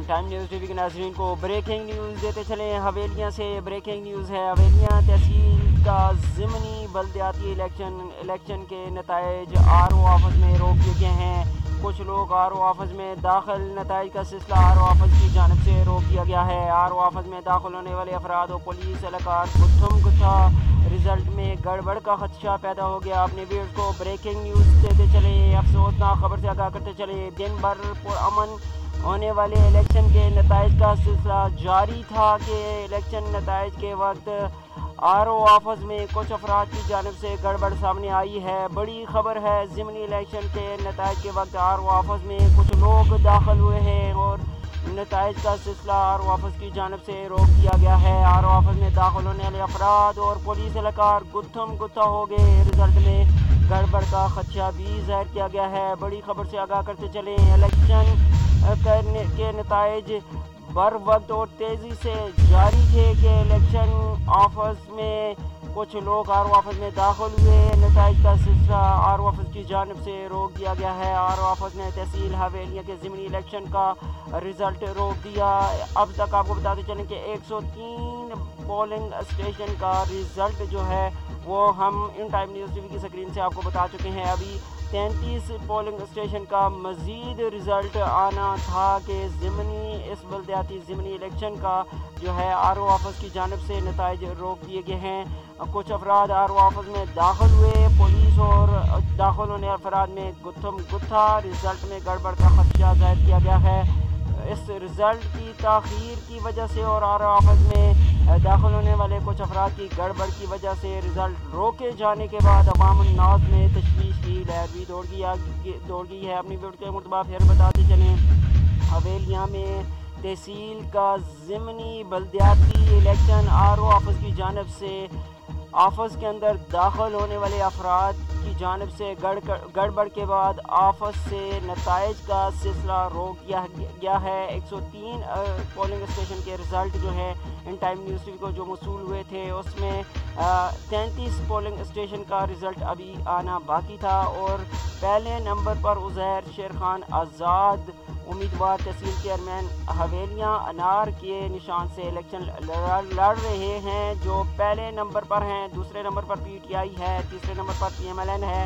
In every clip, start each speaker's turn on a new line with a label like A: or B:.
A: Time news T V کے ناظرین کو بریکنگ نیوز دیتے چلیں۔ حویلیاں سے بریکنگ نیوز ہے۔ حویلیاں تحصیل کا ضمنی بلدیاتی الیکشن کے نتائج آر او آفس میں روک دیے گئے ہیں۔ کچھ لوگ آر او آفس میں داخل، نتائج کا سلسلہ آر او آفس کی جانب سے روک دیا گیا ہے۔ آر او آفس میں داخل ہونے والے افراد اور پولیس اہلکار گتھم گتھا، رزلٹ میں گڑبڑ کا خدشہ پیدا ہو گیا۔ اپنے ویورز کو بریکنگ نیوز دیتے چلے، افسوسناک خبر سے آگاہ کرتے چلے۔ دن بھر پرامن ہونے والے الیکشن کے نتائج کا سلسلہ جاری تھا کہ الیکشن نتائج کے وقت آر او آفس میں کچھ افراد کی جانب سے گڑبڑ سامنے آئی ہے۔ بڑی خبر ہے، ضمنی الیکشن کے نتائج کے وقت آر او آفس میں کچھ لوگ داخل ہوئے ہیں اور نتائج کا سلسلہ آر او آفس کی جانب سے روک دیا گیا ہے۔ آر او آفس میں داخل ہونے والے افراد اور پولیس اہلکار گتھم گتھا ہو گئے۔ رزلٹ میں گڑبڑ کا خدشہ بھی ظاہر کیا گیا ہے۔ بڑی خبر سے آگاہ کرتے چلیں، الیکشن کے نتائج بر وقت اور تیزی سے جاری تھے کہ الیکشن آفس میں کچھ لوگ آر او آفس میں داخل ہوئے۔ نتائج کا سلسلہ آر او آفس کی جانب سے روک دیا گیا ہے۔ آر او آفس نے تحصیل حویلیاں کے ضمنی الیکشن کا رزلٹ روک دیا۔ اب تک آپ کو بتاتے چلیں کہ 103 پولنگ اسٹیشن کا رزلٹ جو ہے وہ ہم in time news T V کی سکرین سے آپ کو بتا چکے ہیں۔ ابھی 33 پولنگ اسٹیشن کا مزید رزلٹ آنا تھا کہ اس بلدیاتی ضمنی الیکشن کا جو ہے آر او آفس کی جانب سے نتائج روک دیے گئے ہیں۔ کچھ افراد آر او آفس میں داخل ہوئے، پولیس اور داخل ہونے افراد میں گتھم گتھا، رزلٹ میں گڑبڑ کا خدشہ ظاہر کیا گیا ہے۔ اس رزلٹ کی تاخیر کی وجہ سے اور آر او آفس میں داخل ہونے والے کچھ افراد کی گڑبڑ کی وجہ سے رزلٹ روکے جانے کے بعد عوام الناس میں تشویش کی لہر بھی دوڑ گئی ہے۔ اپنی ویڈیو کے مرتبہ پھر بتاتے چلیں، حویلیاں میں تحصیل کا ضمنی بلدیاتی الیکشن آر او آفس کی جانب سے آفس کے اندر داخل ہونے والے افراد کی جانب سے گڑبڑ کے بعد آفس سے نتائج کا سلسلہ روک دیا گیا ہے۔ 103 پولنگ اسٹیشن کے رزلٹ جو ہے in time news T V کو جو موصول ہوئے تھے اس میں 33 پولنگ اسٹیشن کا رزلٹ ابھی آنا باقی تھا اور پہلے نمبر پر عزیر شیر خان آزاد امیدوار تحصیل چیئرمین حویلیاں انار کے نشان سے الیکشن لڑ رہے ہیں، جو پہلے نمبر پر ہیں۔ دوسرے number per P T I ہے، تیسرے نمبر پر پی ایم ایل این ہے۔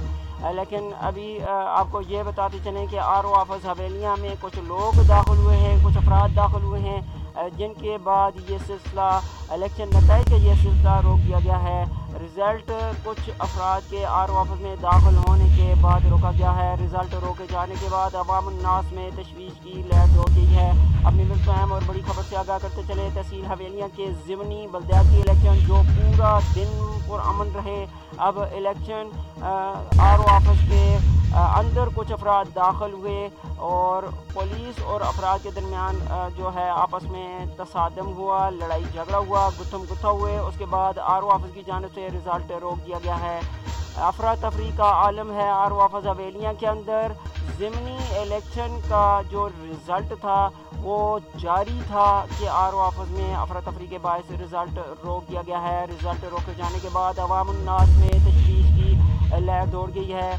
A: لیکن ابھی آپ کو یہ بتاتے چلیں کہ آر او آفس حویلیاں میں کچھ لوگ داخل ہوئے ہیں، کچھ افراد داخل ہوئے ہیں، جن کے بعد یہ سلسلہ الیکشن نتائج کا یہ سلسلہ روک دیا گیا ہے۔ رزلٹ کچھ افراد کے آر او آفس میں داخل ہونے کے بعد روکا گیا ہے۔ رزلٹ روکے جانے کے بعد عوام الناس میں تشویش کی لہر دوڑ گئی ہے۔ اپنی وقت اہم اور بڑی خبر سے آگاہ کرتے چلے، تحصیل حویلیاں کے ضمنی بلدیاتی الیکشن جو پورا دن پرامن رہے، اب الیکشن آر او آفس کے اندر کچھ افراد داخل ہوئے اور پولیس اور افراد کے درمیان جو ہے آپس میں تصادم ہوا، لڑائی جھگڑا ہوا، گتھم گتھا ہوئے۔ اس کے بعد آر او آفس کی جانب سے رزلٹ روک دیا گیا ہے۔ افراتفری کا عالم ہے آر او آفس حویلیاں کے اندر۔ ضمنی الیکشن کا جو رزلٹ تھا وہ جاری تھا کہ آر او آفس میں افراتفری کے باعث رزلٹ روک دیا گیا ہے۔ رزلٹ روکے جانے کے بعد عوام الناس میں تشویش کی لہر دوڑ گئی ہے۔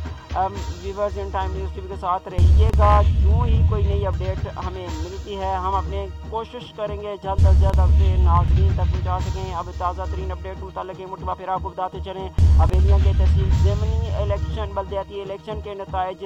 A: Viewers in time news T V کے ساتھ رہیے گا، یوں ہی کوئی نئی اپڈیٹ ہمیں ملتی ہے ہم اپنے کوشش کریں گے جلد از جلد اپنے ناظرین تک پہنچا سکیں۔ اب تازہ ترین اپڈیٹ متعلق مرتبہ پھر آپ کو بتاتے چلیں، حویلیاں کے تحصیل ضمنی الیکشن بلدیاتی الیکشن کے نتائج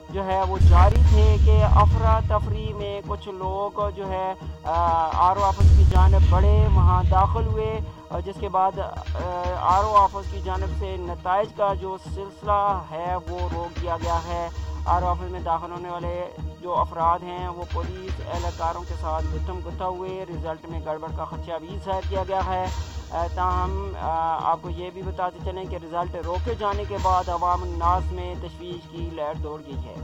A: جو ہے وہ جاری تھے کہ افراتفری میں کچھ لوگ جو ہے آر او آفس کی جانب بڑھے، وہاں داخل ہوئے، جس کے بعد آر او آفس کی جانب سے نتائج کا جو سلسلہ ہے وہ روک دیا گیا ہے۔ آر او آفس میں داخل ہونے والے جو افراد ہیں وہ پولیس اہلکاروں کے ساتھ گتھم گتھا ہوئے، رزلٹ میں گڑبڑ کا خدشہ بھی ظاہر کیا گیا ہے۔ تاہم آپ کو یہ بھی بتاتے چلیں کہ رزلٹ روکے جانے کے بعد عوام الناس میں تشویش کی لہر دوڑ گئی ہے۔